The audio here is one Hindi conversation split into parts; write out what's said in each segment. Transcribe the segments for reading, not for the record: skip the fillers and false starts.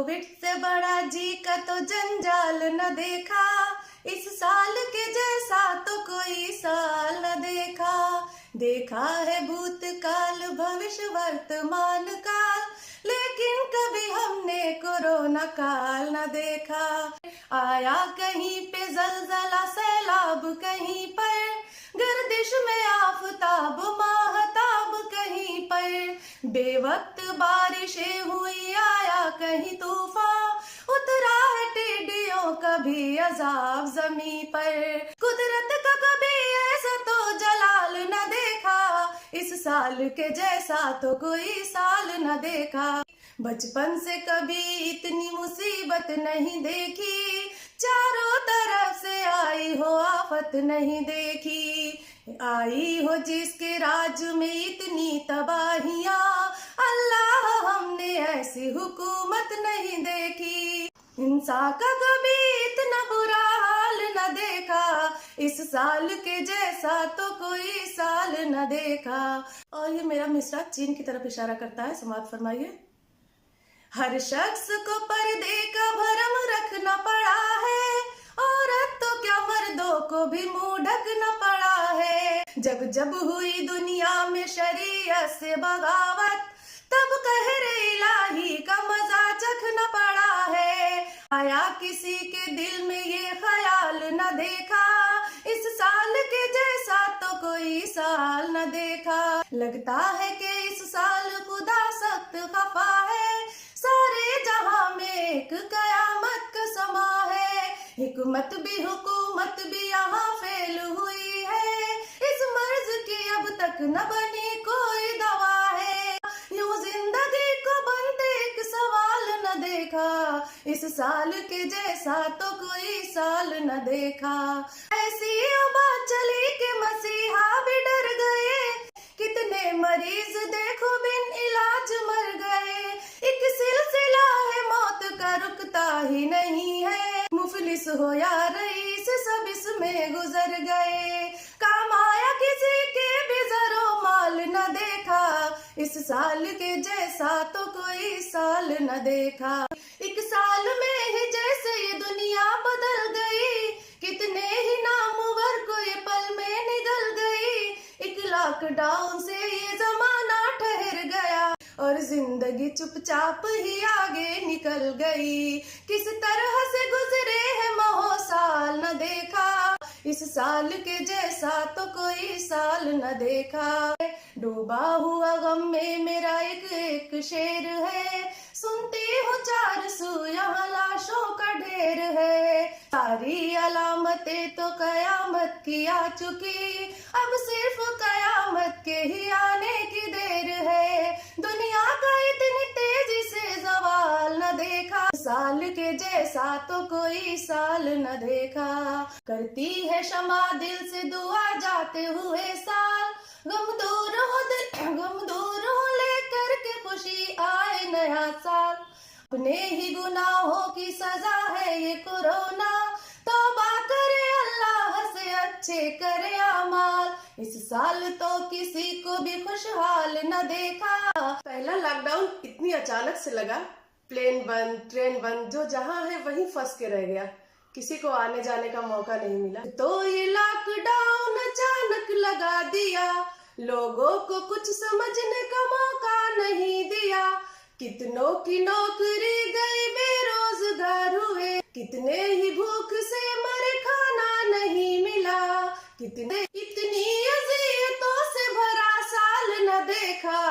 कोविड से बड़ा जी का तो जंजाल न देखा, इस साल के जैसा तो कोई साल न देखा। देखा है भूतकाल भविष्य वर्तमान काल, लेकिन कभी हमने कोरोना काल न देखा। आया कहीं पे जलजला सैलाब, कहीं पर गर्दिश में आफताब माहताब, कहीं पर बेवक्त बारिशें हुई, आया कहीं तूफान, उतरा है टिड्डियों का भी अजाब जमीन पर। कुदरत का कभी ऐसा तो जलाल न देखा, इस साल के जैसा तो कोई साल न देखा। बचपन से कभी इतनी मुसीबत नहीं देखी, चारों तरफ से आई हो आफत नहीं देखी। आई हो जिसके राज में इतनी तबाहियां, अल्लाह हमने ऐसी हुकूमत नहीं देखी। इंसान का कभी इतना बुरा हाल न देखा, इस साल के जैसा तो कोई साल न देखा। और ये मेरा मिसरा चीन की तरफ इशारा करता है, समाप्त फरमाइए। हर शख्स को पर्दे का भरम रखना पड़ा है, औरत तो क्या मर्दों को भी मुंह ढकना पड़ा है। जब जब हुई दुनिया में शरीयत से बगावत, तब कहरे इलाही का मजा चखना पड़ा है। आया किसी के दिल में ये ख्याल न देखा, इस साल के जैसा तो कोई साल न देखा। लगता है कि इस साल खुदा सख्त खफा है, सारे जहां में एक कयामत का समा है। हिकमत भी हुकूमत भी यहाँ फेल हुई है, इस मर्ज की अब तक न बनी कोई दवा है। यूं जिंदगी को बनते एक सवाल न देखा, इस साल के जैसा तो कोई साल न देखा। ऐसी बात चली कि मसीहा भी डर गए, कितने मरीज देखो बिन इलाज मर गए। एक सिलसिला है मौत का रुकता ही नहीं है, मुफलिस हो या रईस सब इसमें गुजर गए। काम आया किसी के भी जरो माल न देखा, इस साल के जैसा तो कोई साल न देखा। एक साल में ही जैसे ये दुनिया बदल गई, कितने ही नामवर को ये पल में निगल गई। एक लॉकडाउन से ये जमाना ठहर गया, और जिंदगी चुपचाप ही आगे निकल गई। किस तरह से गुजरे हैं महो साल न देखा, इस साल के जैसा तो कोई साल न देखा। डूबा हुआ गम में मेरा एक एक शेर है, सुनती हूँ 400 यहाँ लाशों का ढेर है। सारी अलामतें तो कयामत की आ चुकी, अब सिर्फ कयामत के ही आने की देर है। दुनिया का इतनी तेजी से जवाल न देखा, साल के जैसा तो कोई साल न देखा। करती है क्षमा दिल से दुआ जाते हुए साल, गम दूर हो लेकर के खुशी आए नया साल। अपने ही गुनाहों की सजा है ये कोरोना, तौबा करे अल्लाह से अच्छे करे अमाल। इस साल तो किसी को भी खुशहाल न देखा। पहला लॉकडाउन इतनी अचानक से लगा, प्लेन बंद ट्रेन बंद, जो जहाँ है वहीं फंस के रह गया, किसी को आने जाने का मौका नहीं मिला। तो ये लॉकडाउन अचानक लगा दिया, लोगों को कुछ समझने का मौका नहीं दिया। कितनों की नौकरी गई, बेरोजगार हुए, कितने ही भूख से मरे खाना नहीं मिला। इतनी अज़ियतों से भरा साल न देखा,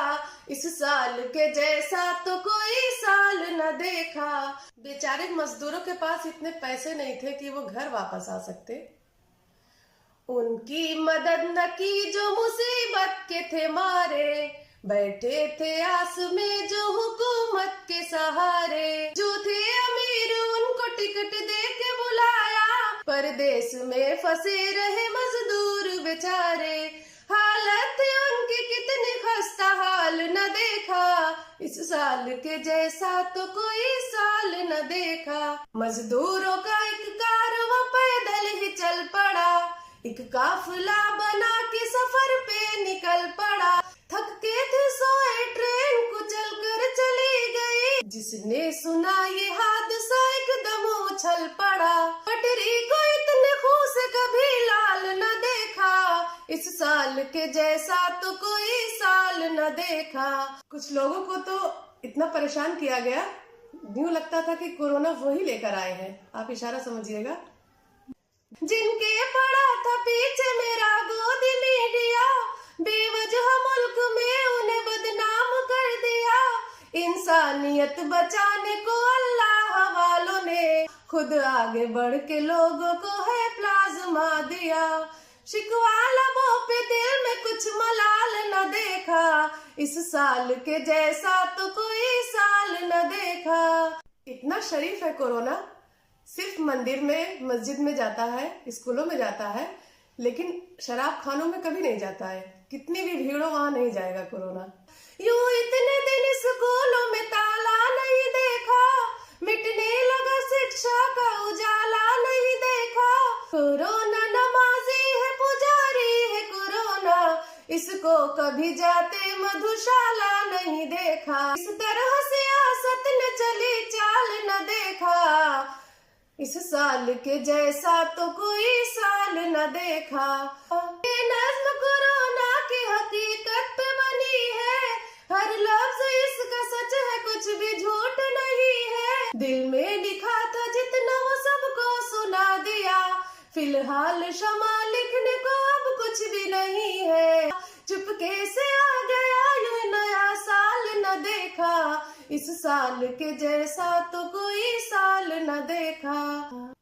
इस साल के जैसा तो कोई साल न देखा। बेचारे मजदूरों के पास इतने पैसे नहीं थे कि वो घर वापस आ सकते, उनकी मदद न की जो मुसीबत के थे मारे, बैठे थे आस में जो हुकूमत के सहारे। जो थे अमीर उनको टिकट दे के बुलाया, परदेश में फंसे रहे मजदूर बेचारे। हालत उनकी कितनी खस्ता हाल न देखा, इस साल के जैसा तो कोई साल न देखा। मजदूरों का एक कारवां पैदल ही चल पड़ा, एक काफिला बना के सफर पे निकल पड़ा। थक के थे सोए ट्रेन को चल कर चली गई, जिसने सुना ये हादसा एकदम उछल पड़ा, पटरी को इतने खून से कभी लाल न देखा, इस साल के जैसा तो कोई साल न देखा। कुछ लोगों को तो इतना परेशान किया गया, यूं लगता था कि कोरोना वही लेकर आए हैं। आप इशारा समझिएगा। जिनके पड़ा था पीछे मेरा गोदी मीडिया, बेवजह मुल्क में उन्हें बदनाम कर दिया, इंसानियत बचाने को अल्लाह वालों ने खुद आगे बढ़ के लोगों को है प्लाज्मा दिया। शिकवा लबों पे दिल में कुछ मलाल न देखा, इस साल के जैसा तो कोई साल न देखा। इतना शरीफ है कोरोना, सिर्फ मंदिर में मस्जिद में जाता है, स्कूलों में जाता है, लेकिन शराब खानों में कभी नहीं जाता है। कितनी भी भीड़ हो वहां नहीं जाएगा कोरोना। यूं इतने दिन स्कूलों में ताला नहीं देखा, मिटने लगा शिक्षा का उजाला नहीं देखा, कोरोना नमाजी है पुजारी है कोरोना, इसको कभी जाते मधुशाला नहीं देखा, इस तरह सियासत ने चली चाल न देखा, इस साल के जैसा तो कोई साल न देखा। ये नज्म कोरोना की हकीकत पे बनी है, हर लफ्ज इसका सच है, कुछ भी झूठ नहीं है, दिल में लिखा था जितना वो सबको सुना दिया, फिलहाल क्षमा लिखने को अब कुछ भी नहीं है, चुपके से आ गया यूं नया साल न देखा, इस साल के जैसा तो कोई साल न देखा।